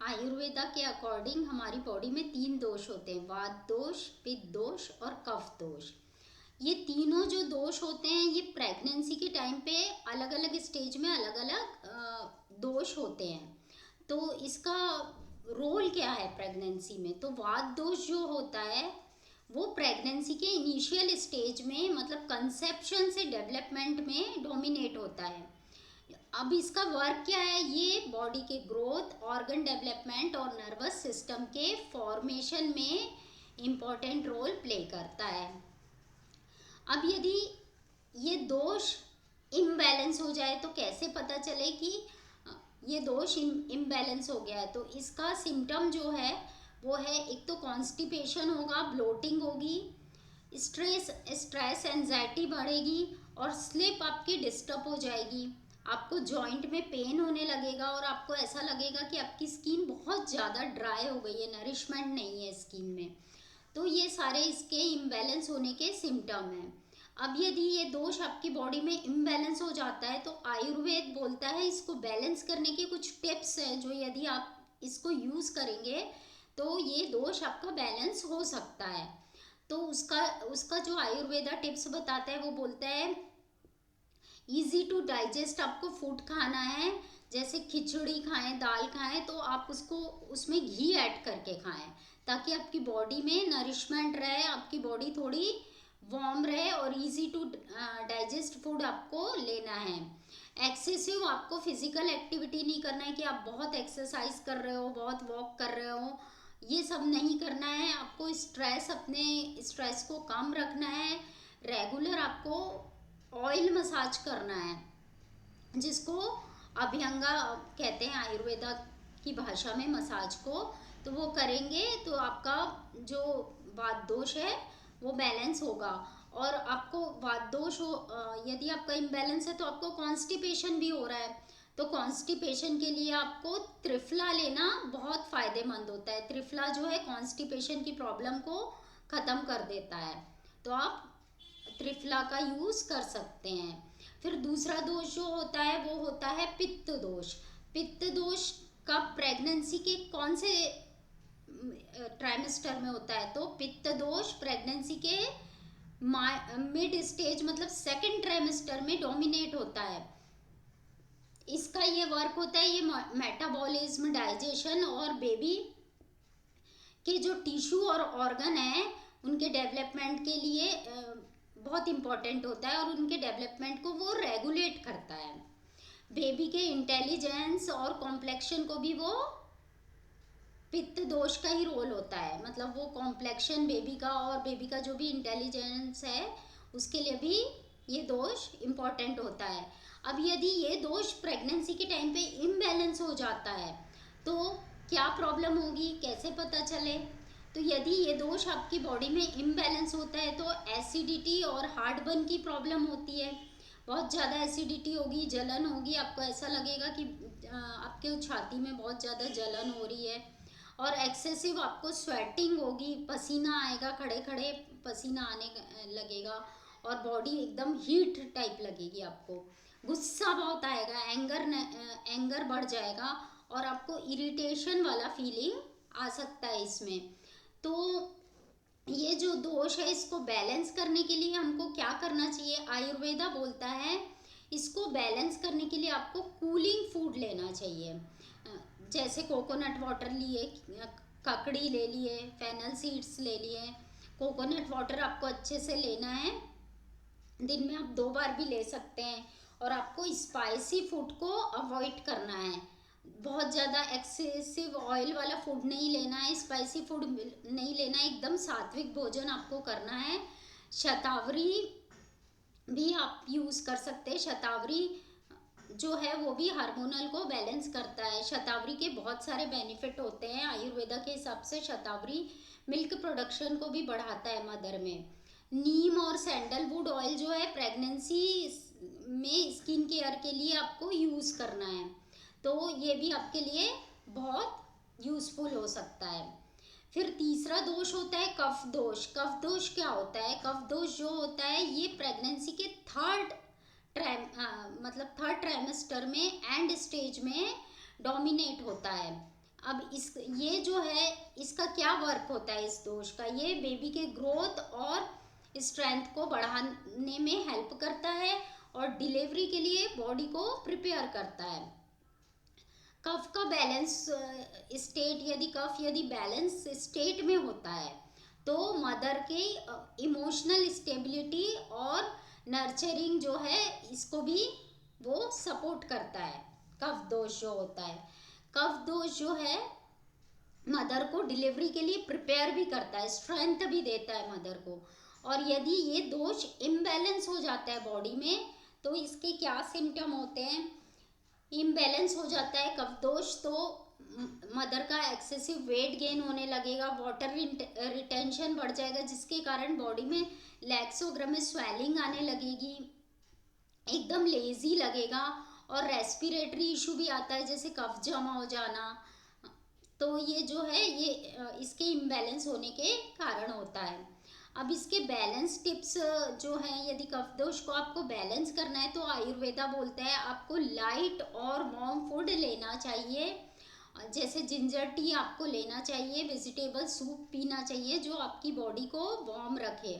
आयुर्वेदा के अकॉर्डिंग हमारी बॉडी में 3 दोष होते हैं, वात दोष, पित्त दोष और कफ दोष। ये तीनों जो दोष होते हैं ये प्रेगनेंसी के टाइम पे अलग अलग स्टेज में अलग अलग दोष होते हैं। तो इसका रोल क्या है प्रेगनेंसी में? तो वात दोष जो होता है वो प्रेगनेंसी के इनिशियल स्टेज में, मतलब कंसेप्शन से डेवलपमेंट में डोमिनेट होता है। अब इसका वर्क क्या है? ये बॉडी के ग्रोथ, ऑर्गन डेवलपमेंट और नर्वस सिस्टम के फॉर्मेशन में इम्पोर्टेंट रोल प्ले करता है। अब यदि ये दोष इम्बैलेंस हो जाए तो कैसे पता चले कि ये दोष इम्बैलेंस हो गया है? तो इसका सिम्टम जो है वो है, एक तो कॉन्स्टिपेशन होगा, ब्लोटिंग होगी, स्ट्रेस एंजाइटी बढ़ेगी और स्लीप आपकी डिस्टर्ब हो जाएगी। आपको जॉइंट में पेन होने लगेगा और आपको ऐसा लगेगा कि आपकी स्किन बहुत ज़्यादा ड्राई हो गई है, नरिशमेंट नहीं है स्किन में। तो ये सारे इसके इम्बैलेंस होने के सिम्टम हैं। अब यदि ये दोष आपकी बॉडी में इम्बैलेंस हो जाता है तो आयुर्वेद बोलता है इसको बैलेंस करने के कुछ टिप्स हैं, जो यदि आप इसको यूज़ करेंगे तो ये दोष आपका बैलेंस हो सकता है। तो उसका उसका जो आयुर्वेदा टिप्स बताता है वो बोलता है इजी टू डाइजेस्ट आपको फूड खाना है, जैसे खिचड़ी खाएं, दाल खाएं तो आप उसको उसमें घी ऐड करके खाएं, ताकि आपकी बॉडी में नरिशमेंट रहे, आपकी बॉडी थोड़ी वार्म रहे और इजी टू डाइजेस्ट फूड आपको लेना है। एक्सेसिव आपको फिजिकल एक्टिविटी नहीं करना है कि आप बहुत एक्सरसाइज कर रहे हो, बहुत वॉक कर रहे हो, ये सब नहीं करना है। आपको अपने स्ट्रेस को कम रखना है। रेगुलर आपको ऑयल मसाज करना है, जिसको अभ्यंगा कहते हैं आयुर्वेदा की भाषा में मसाज को। तो वो करेंगे तो आपका जो वात दोष है वो बैलेंस होगा। और आपको वात दोष हो, यदि आपका इम्बैलेंस है तो आपको कॉन्स्टिपेशन भी हो रहा है, तो कॉन्स्टिपेशन के लिए आपको त्रिफला लेना बहुत फ़ायदेमंद होता है। त्रिफला जो है कॉन्स्टिपेशन की प्रॉब्लम को ख़त्म कर देता है, तो आप त्रिफला का यूज़ कर सकते हैं। फिर दूसरा दोष जो होता है वो होता है पित्त दोष। पित्त दोष का प्रेगनेंसी के कौन से ट्राइमेस्टर में होता है? तो पित्त दोष प्रेगनेंसी के मिड स्टेज, मतलब सेकंड ट्राइमेस्टर में डोमिनेट होता है। इसका ये वर्क होता है, ये मेटाबॉलिज्म, डाइजेशन और बेबी के जो टिश्यू और ऑर्गन है उनके डेवलपमेंट के लिए बहुत इम्पोर्टेंट होता है और उनके डेवलपमेंट को वो रेगुलेट करता है। बेबी के इंटेलिजेंस और कॉम्प्लेक्शन को भी वो पित्त दोष का ही रोल होता है, मतलब वो कॉम्प्लेक्शन बेबी का और बेबी का जो भी इंटेलिजेंस है उसके लिए भी ये दोष इम्पोर्टेंट होता है। अब यदि ये दोष प्रेगनेंसी के टाइम पे इम्बैलेंस हो जाता है तो क्या प्रॉब्लम होगी, कैसे पता चले? तो यदि ये दोष आपकी बॉडी में इम्बैलेंस होता है तो एसिडिटी और हार्टबर्न की प्रॉब्लम होती है। बहुत ज़्यादा एसिडिटी होगी, जलन होगी, आपको ऐसा लगेगा कि आपके छाती में बहुत ज़्यादा जलन हो रही है। और एक्सेसिव आपको स्वेटिंग होगी, पसीना आएगा, खड़े खड़े पसीना आने लगेगा और बॉडी एकदम हीट टाइप लगेगी आपको। गुस्सा बहुत आएगा, एंगर बढ़ जाएगा और आपको इरिटेशन वाला फीलिंग आ सकता है इसमें। तो ये जो दोष है इसको बैलेंस करने के लिए हमको क्या करना चाहिए? आयुर्वेदा बोलता है इसको बैलेंस करने के लिए आपको कूलिंग फूड लेना चाहिए, जैसे कोकोनट वाटर लिए, ककड़ी ले लिए, फेनल सीड्स ले लिए। कोकोनट वाटर आपको अच्छे से लेना है, दिन में आप 2 बार भी ले सकते हैं। और आपको स्पाइसी फूड को अवॉइड करना है, बहुत ज़्यादा एक्सेसिव ऑयल वाला फूड नहीं लेना है, स्पाइसी फूड नहीं लेना है, एकदम सात्विक भोजन आपको करना है। शतावरी भी आप यूज़ कर सकते हैं। शतावरी जो है वो भी हार्मोनल को बैलेंस करता है। शतावरी के बहुत सारे बेनिफिट होते हैं, आयुर्वेदा के हिसाब से शतावरी मिल्क प्रोडक्शन को भी बढ़ाता है मदर में। नीम और सैंडलवुड ऑयल जो है प्रेगनेंसी में स्किन केयर के लिए आपको यूज़ करना है, तो ये भी आपके लिए बहुत यूज़फुल हो सकता है। फिर तीसरा दोष होता है कफ दोष। कफ दोष क्या होता है? कफ दोष जो होता है ये प्रेगनेंसी के थर्ड ट्राइमेस्टर में एंड स्टेज में डोमिनेट होता है। अब इस ये जो है इसका क्या वर्क होता है इस दोष का, ये बेबी के ग्रोथ और स्ट्रेंथ को बढ़ाने में हेल्प करता है और डिलीवरी के लिए बॉडी को प्रिपेयर करता है। कफ का बैलेंस स्टेट, यदि कफ यदि बैलेंस स्टेट में होता है तो मदर के इमोशनल स्टेबिलिटी और नर्चरिंग जो है इसको भी वो सपोर्ट करता है। कफ दोष जो होता है, कफ दोष जो है मदर को डिलीवरी के लिए प्रिपेयर भी करता है, स्ट्रेंथ भी देता है मदर को। और यदि ये दोष इम्बैलेंस हो जाता है बॉडी में तो इसके क्या सिम्टम होते हैं, इम्बैलेंस हो जाता है कफ दोष तो मदर का एक्सेसिव वेट गेन होने लगेगा, वाटर रिटेंशन बढ़ जाएगा जिसके कारण बॉडी में लेग्स वगैरह में स्वेलिंग आने लगेगी, एकदम लेजी लगेगा और रेस्पिरेटरी इशू भी आता है जैसे कफ जमा हो जाना। तो ये जो है ये इसके इम्बैलेंस होने के कारण होता है। अब इसके बैलेंस टिप्स जो हैं, यदि कफ दोष को आपको बैलेंस करना है तो आयुर्वेदा बोलता है आपको लाइट और वार्म फूड लेना चाहिए, जैसे जिंजर टी आपको लेना चाहिए, वेजिटेबल सूप पीना चाहिए जो आपकी बॉडी को वार्म रखे।